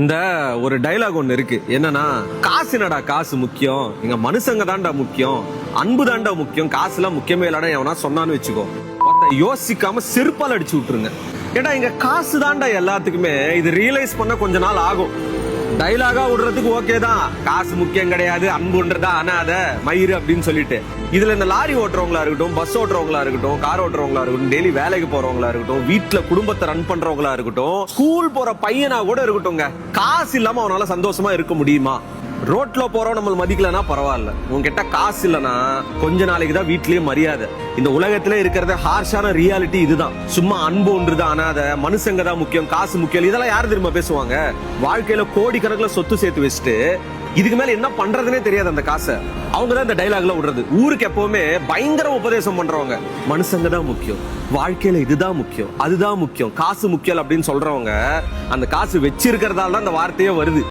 இந்த ஒரு டைலாக் ஒண்ணு இருக்கு, என்னன்னா காசுனடா காசு முக்கியம், இங்க மனுஷங்க தான்டா முக்கியம், அன்பு தான்டா முக்கியம், காசுலாம் முக்கியமே இல்லடா எவனா சொன்னான்னு வச்சுக்கோ, யோசிக்காம செருப்பால் அடிச்சு விட்டுருங்க. ஏடா இங்க காசு தான்டா எல்லாத்துக்குமே. இது ரியலைஸ் பண்ண கொஞ்ச நாள் ஆகும். டைலாகா விடுறதுக்கு ஓகே தான், காசு முக்கியம் கிடையாது, அன்புன்றதா அனாத மயிறு அப்படின்னு சொல்லிட்டு. இதுல இந்த லாரி ஓட்டுறவங்களா இருக்கட்டும், பஸ் ஓட்டுறவங்களா இருக்கட்டும், கார் ஓட்டுறவங்களா இருக்கட்டும், டெய்லி வேலைக்கு போறவங்களா இருக்கட்டும், வீட்டுல குடும்பத்தை ரன் பண்றவங்களா இருக்கட்டும், ஸ்கூல் போற பையனா கூட இருக்கட்டும்ங்க, காசு இல்லாம அவனால சந்தோஷமா இருக்க முடியுமா? ரோட்ல போறோம் நம்ம மதிக்கலன்னா பரவாயில்ல, உங்ககிட்ட காசு இல்லனா கொஞ்ச நாளைக்கு தான் வீட்லயே மரியாதை. இந்த உலகத்திலே இருக்கிறத ஹார்ஷான ரியாலிட்டி இதுதான். சும்மா அன்பு ஒன்றுதான் அனாத, மனுஷங்க தான் முக்கியம், காசு முக்கியம், இதெல்லாம் யாரு தெரியுமா பேசுவாங்க? வாழ்க்கையில கோடி கணக்குல சொத்து சேர்த்து வச்சுட்டு இதுக்கு மேல என்ன பண்றதுனே தெரியாது அந்த காசை. அவங்க தான் இந்த டைலாக்ல விடுறது. ஊருக்கு எப்பவுமே பயங்கர உபதேசம் பண்றவங்க, மனுஷங்க தான் முக்கியம், வாழ்க்கையில இதுதான் முக்கியம், அதுதான் முக்கியம், காசு முக்கியம் அப்படின்னு சொல்றவங்க அந்த காசு வச்சிருக்கிறதால தான் அந்த வார்த்தையே வருது.